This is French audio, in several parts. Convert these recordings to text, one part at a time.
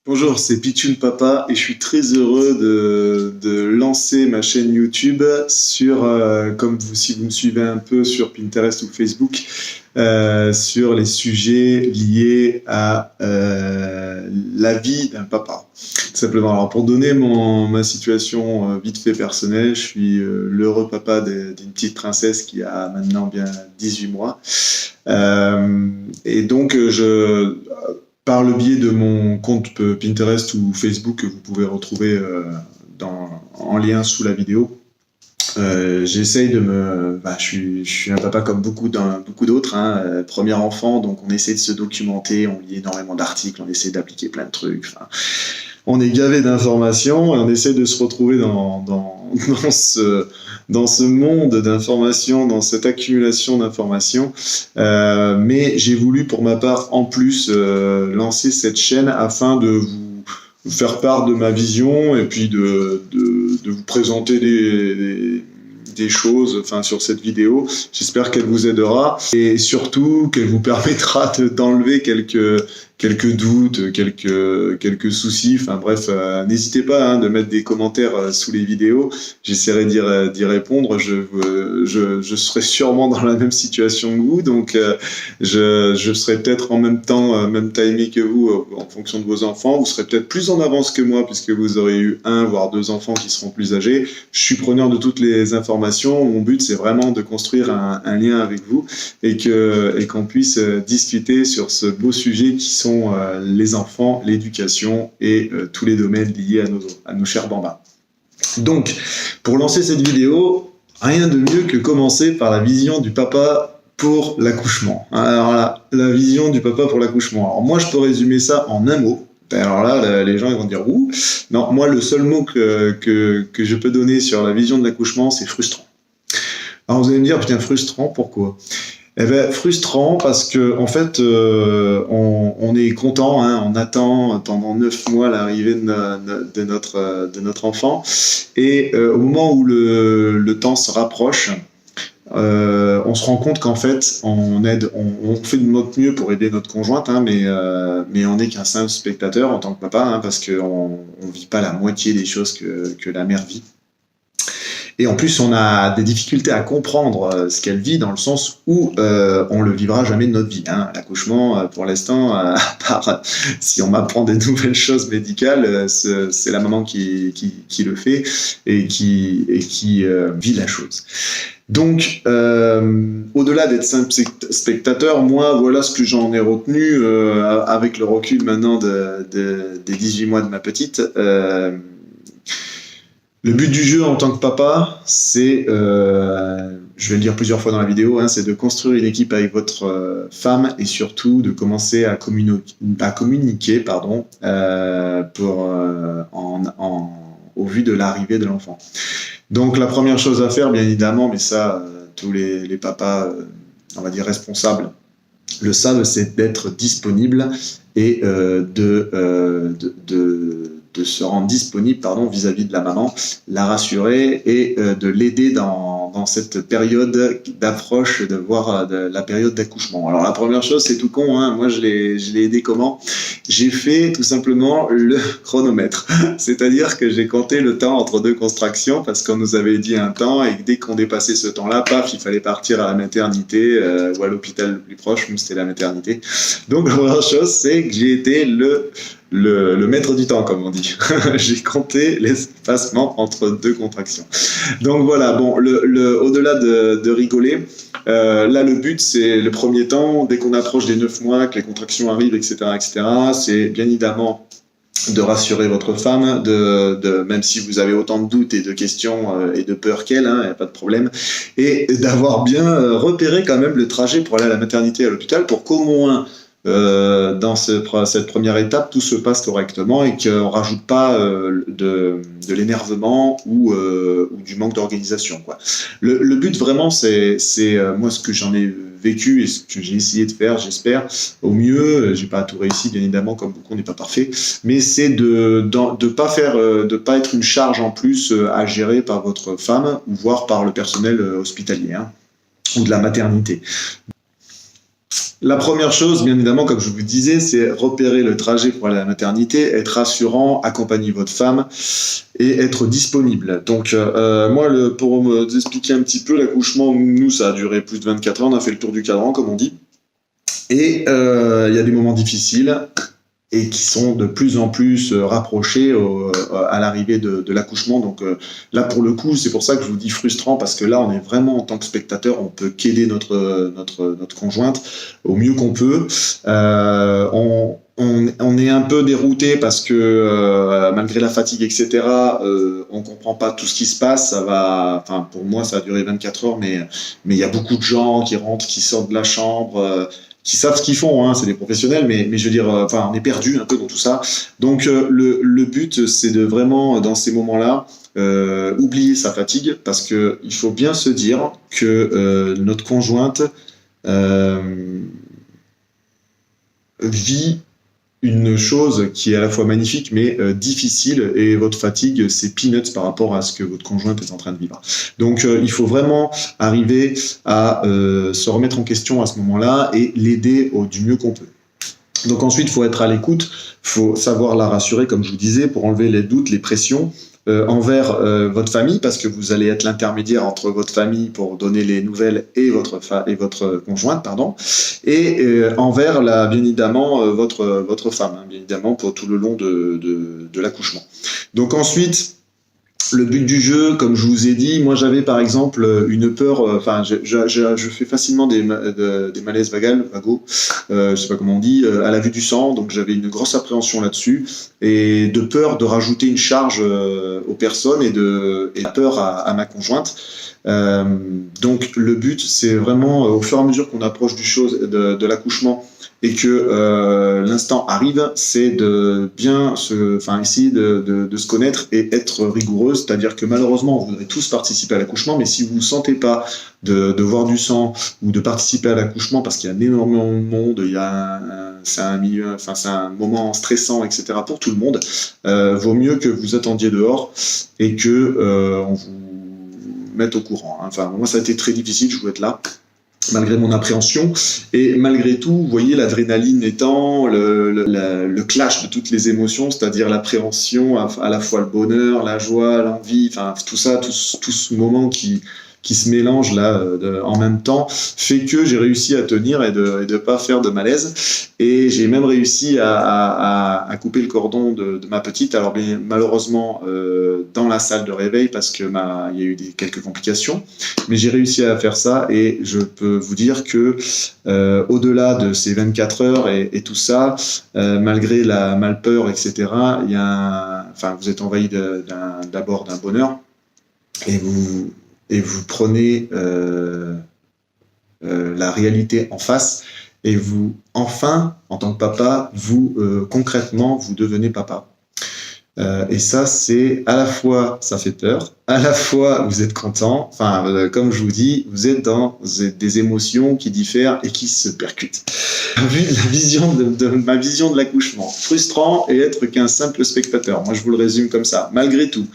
Bonjour, c'est Pichoun Papa et je suis très heureux de lancer ma chaîne YouTube sur, si vous me suivez un peu sur Pinterest ou Facebook, sur les sujets liés à la vie d'un papa. Tout simplement. Alors pour donner ma situation vite fait personnelle, je suis l'heureux papa d'une petite princesse qui a maintenant bien 18 mois. Et donc par le biais de mon compte Pinterest ou Facebook que vous pouvez retrouver en lien sous la vidéo, j'essaye je suis un papa comme beaucoup d'autres, hein, premier enfant, donc on essaie de se documenter, on lit énormément d'articles, on essaie d'appliquer plein de trucs. Enfin, on est gavé d'informations et on essaie de se retrouver dans ce monde d'informations, dans cette accumulation d'informations. Mais j'ai voulu pour ma part en plus lancer cette chaîne afin de vous faire part de ma vision et puis de vous présenter des choses sur cette vidéo. J'espère qu'elle vous aidera et surtout qu'elle vous permettra d'enlever quelques doutes, quelques soucis. Enfin bref, n'hésitez pas de mettre des commentaires sous les vidéos. J'essaierai d'y répondre. Je serai sûrement dans la même situation que vous, donc je serai peut-être en même temps, même timé que vous en fonction de vos enfants. Vous serez peut-être plus en avance que moi puisque vous aurez eu 1 voire 2 enfants qui seront plus âgés. Je suis preneur de toutes les informations. Mon but, c'est vraiment de construire un lien avec vous et qu'on puisse discuter sur ce beau sujet qui sont les enfants, l'éducation et tous les domaines liés à nos chers bambins. Donc, pour lancer cette vidéo, rien de mieux que commencer par la vision du papa pour l'accouchement. Alors là, la vision du papa pour l'accouchement. Alors moi, je peux résumer ça en un mot. Alors là, les gens ils vont dire « Ouh !» Non, moi, le seul mot que je peux donner sur la vision de l'accouchement, c'est frustrant. Alors vous allez me dire « Putain, frustrant, pourquoi ?» Eh bien, frustrant parce que en fait, on est content, on attend pendant 9 mois l'arrivée de notre enfant, et au moment où le temps se rapproche, on se rend compte qu'en fait, on fait de notre mieux pour aider notre conjointe, mais on n'est qu'un simple spectateur en tant que papa, parce qu'on vit pas la moitié des choses que la mère vit. Et en plus, on a des difficultés à comprendre ce qu'elle vit, dans le sens où on le vivra jamais de notre vie. L'accouchement, pour l'instant, à part si on m'apprend des nouvelles choses médicales, c'est la maman qui le fait et qui vit la chose. Donc, au-delà d'être simple spectateur, moi, voilà ce que j'en ai retenu avec le recul maintenant des 18 mois de ma petite. Le but du jeu en tant que papa, c'est, je vais le dire plusieurs fois dans la vidéo, c'est de construire une équipe avec votre femme et surtout de commencer à communiquer au vu de l'arrivée de l'enfant. Donc la première chose à faire, bien évidemment, mais ça, tous les papas, on va dire responsables, le savent, c'est d'être disponible et de se rendre disponible vis-à-vis de la maman, la rassurer et de l'aider dans cette période d'approche de la période d'accouchement. Alors la première chose, c'est tout con, moi je l'ai aidé comment? J'ai fait tout simplement le chronomètre, c'est-à-dire que j'ai compté le temps entre 2 contractions parce qu'on nous avait dit un temps et dès qu'on dépassait ce temps-là, paf, il fallait partir à la maternité ou à l'hôpital le plus proche, nous c'était la maternité. Donc la première chose, c'est que j'ai été le maître du temps, comme on dit. J'ai compté l'espacement entre 2 contractions. Donc voilà, bon, au-delà de rigoler, là le but c'est le premier temps, dès qu'on approche des 9 mois, que les contractions arrivent, etc., c'est bien évidemment de rassurer votre femme, même si vous avez autant de doutes et de questions et de peur qu'elle, il n'y a pas de problème, et d'avoir bien repéré quand même le trajet pour aller à la maternité et à l'hôpital pour qu'au moins dans cette première étape, tout se passe correctement et qu'on ne rajoute pas de l'énervement ou du manque d'organisation. Le but vraiment, c'est moi ce que j'en ai vécu et ce que j'ai essayé de faire, j'espère, au mieux. J'ai pas tout réussi, bien évidemment, comme beaucoup, on n'est pas parfait, mais c'est de pas être une charge en plus à gérer par votre femme ou voire par le personnel hospitalier ou de la maternité. La première chose, bien évidemment, comme je vous disais, c'est repérer le trajet pour aller à la maternité, être rassurant, accompagner votre femme et être disponible. Donc, moi, pour vous expliquer un petit peu, l'accouchement, nous, ça a duré plus de 24 heures, on a fait le tour du cadran, comme on dit. Et il y a des moments difficiles et qui sont de plus en plus rapprochés à l'arrivée de l'accouchement. Donc là, pour le coup, c'est pour ça que je vous dis frustrant, parce que là, on est vraiment, en tant que spectateur, on peut qu'aider notre conjointe au mieux qu'on peut. On est un peu dérouté parce que malgré la fatigue, etc., on comprend pas tout ce qui se passe. Enfin, pour moi, ça a duré 24 heures, mais il y a beaucoup de gens qui rentrent, qui sortent de la chambre, qui savent ce qu'ils font, hein, c'est des professionnels, mais je veux dire, enfin, on est perdu un peu dans tout ça. Donc le but, c'est de vraiment, dans ces moments-là, oublier sa fatigue, parce que il faut bien se dire que notre conjointe vit une chose qui est à la fois magnifique mais difficile, et votre fatigue, c'est peanuts par rapport à ce que votre conjointe est en train de vivre. Donc il faut vraiment arriver à se remettre en question à ce moment-là et l'aider du mieux qu'on peut. Donc ensuite, il faut être à l'écoute, il faut savoir la rassurer, comme je vous disais, pour enlever les doutes, les pressions envers votre famille, parce que vous allez être l'intermédiaire entre votre famille pour donner les nouvelles et votre conjointe, pardon, et envers bien évidemment votre femme, hein, bien évidemment, pour tout le long de l'accouchement. Donc ensuite, le but du jeu, comme je vous ai dit, moi j'avais par exemple une peur, je fais facilement des malaises vagaux, je sais pas comment on dit, à la vue du sang, donc j'avais une grosse appréhension là-dessus, et de peur de rajouter une charge aux personnes et peur à ma conjointe. Donc le but, c'est vraiment, au fur et à mesure qu'on approche de l'accouchement, et que l'instant arrive, c'est de bien essayer de se connaître et être rigoureux. C'est-à-dire que malheureusement, vous voudrez tous participer à l'accouchement, mais si vous ne sentez pas de voir du sang ou de participer à l'accouchement, parce qu'il y a énormément de monde, c'est un moment stressant, etc. pour tout le monde, vaut mieux que vous attendiez dehors et que on vous mette au courant. Enfin, moi, ça a été très difficile, je voulais être là, malgré mon appréhension, et malgré tout, vous voyez, l'adrénaline étant le clash de toutes les émotions, c'est-à-dire l'appréhension, à la fois le bonheur, la joie, l'envie, enfin tout ça, tout ce moment qui se mélange là en même temps, fait que j'ai réussi à tenir et de pas faire de malaise, et j'ai même réussi à couper le cordon de ma petite. Alors bien, malheureusement dans la salle de réveil, parce que il y a eu quelques complications, mais j'ai réussi à faire ça, et je peux vous dire que au-delà de ces 24 heures et tout ça, malgré la malpeur, etc., vous êtes envahi d'abord d'un bonheur, et vous prenez la réalité en face, et vous, enfin, en tant que papa, concrètement, vous devenez papa. Et ça, c'est à la fois, ça fait peur, à la fois, vous êtes content. Enfin, comme je vous dis, vous êtes dans des émotions qui diffèrent et qui se percutent. Vu la vision ma vision de l'accouchement, frustrant et être qu'un simple spectateur. Moi, je vous le résume comme ça. Malgré tout,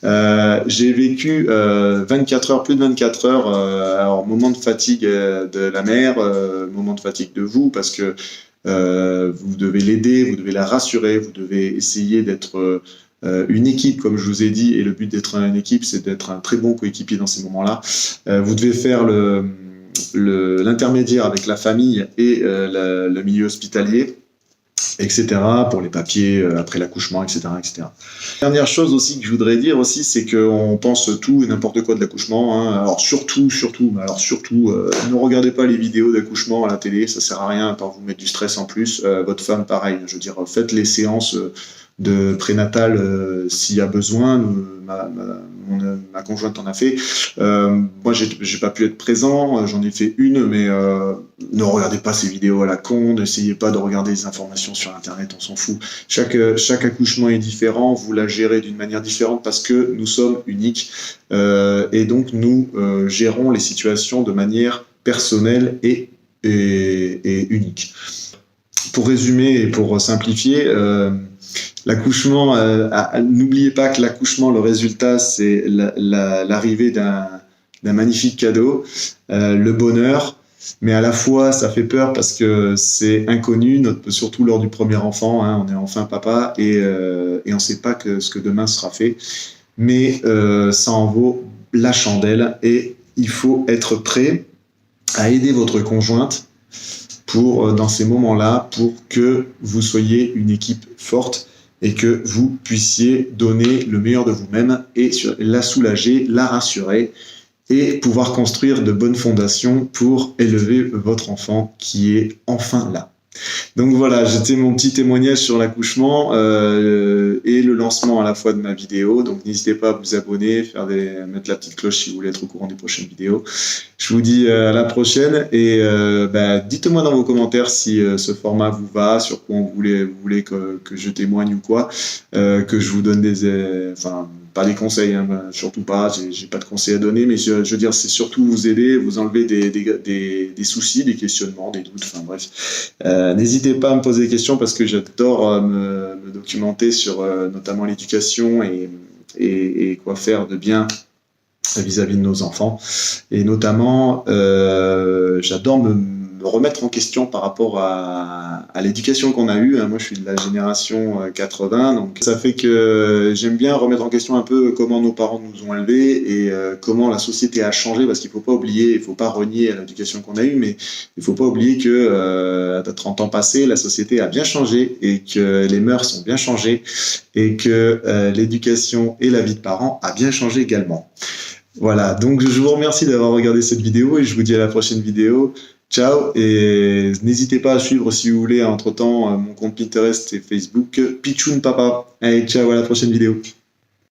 j'ai vécu 24 heures, plus de 24 heures. Alors, moment de fatigue de la mère, moment de fatigue de vous, parce que vous devez l'aider, vous devez la rassurer, vous devez essayer d'être une équipe, comme je vous ai dit, et le but d'être une équipe, c'est d'être un très bon coéquipier dans ces moments-là. Vous devez faire l'intermédiaire avec la famille et le milieu hospitalier, etc., pour les papiers après l'accouchement, etc., etc. Dernière chose aussi que je voudrais dire aussi, c'est qu'on pense tout et n'importe quoi de l'accouchement, hein. Alors surtout, ne regardez pas les vidéos d'accouchement à la télé, ça sert à rien à part vous mettre du stress en plus. Votre femme, pareil, je veux dire, faites les séances de prénatal s'il y a besoin. Ma conjointe en a fait. Moi, j'ai pas pu être présent, j'en ai fait une, mais ne regardez pas ces vidéos à la con, n'essayez pas de regarder les informations sur Internet, on s'en fout. Chaque accouchement est différent, vous la gérez d'une manière différente parce que nous sommes uniques, et donc nous gérons les situations de manière personnelle et unique. Pour résumer et pour simplifier, l'accouchement, n'oubliez pas que l'accouchement, le résultat, c'est l'arrivée d'un magnifique cadeau, le bonheur, mais à la fois ça fait peur parce que c'est inconnu, surtout lors du premier enfant, hein, on est enfin papa et on ne sait pas ce que demain sera fait, mais ça en vaut la chandelle et il faut être prêt à aider votre conjointe dans ces moments-là pour que vous soyez une équipe forte et que vous puissiez donner le meilleur de vous-même et la soulager, la rassurer et pouvoir construire de bonnes fondations pour élever votre enfant qui est enfin là. Donc voilà, c'était mon petit témoignage sur l'accouchement et le lancement à la fois de ma vidéo. Donc n'hésitez pas à vous abonner, mettre la petite cloche si vous voulez être au courant des prochaines vidéos. Je vous dis à la prochaine et dites-moi dans vos commentaires si ce format vous va, sur quoi vous voulez que je témoigne ou quoi, que je vous donne pas des conseils, hein, surtout pas, j'ai pas de conseils à donner, mais je veux dire, c'est surtout vous aider, vous enlever des soucis, des questionnements, des doutes, enfin bref. N'hésitez pas à me poser des questions parce que j'adore me documenter sur notamment l'éducation et quoi faire de bien vis-à-vis de nos enfants. Et notamment, j'adore me remettre en question par rapport à l'éducation qu'on a eue. Moi, je suis de la génération 80, donc ça fait que j'aime bien remettre en question un peu comment nos parents nous ont élevés et comment la société a changé, parce qu'il ne faut pas oublier, il ne faut pas renier l'éducation qu'on a eue, mais il ne faut pas oublier que à 30 ans passés, la société a bien changé et que les mœurs ont bien changé et que l'éducation et la vie de parents a bien changé également. Voilà, donc je vous remercie d'avoir regardé cette vidéo et je vous dis à la prochaine vidéo. Ciao, et n'hésitez pas à suivre si vous voulez entre-temps mon compte Pinterest et Facebook, Pichoun Papa. Allez, ciao, à la prochaine vidéo.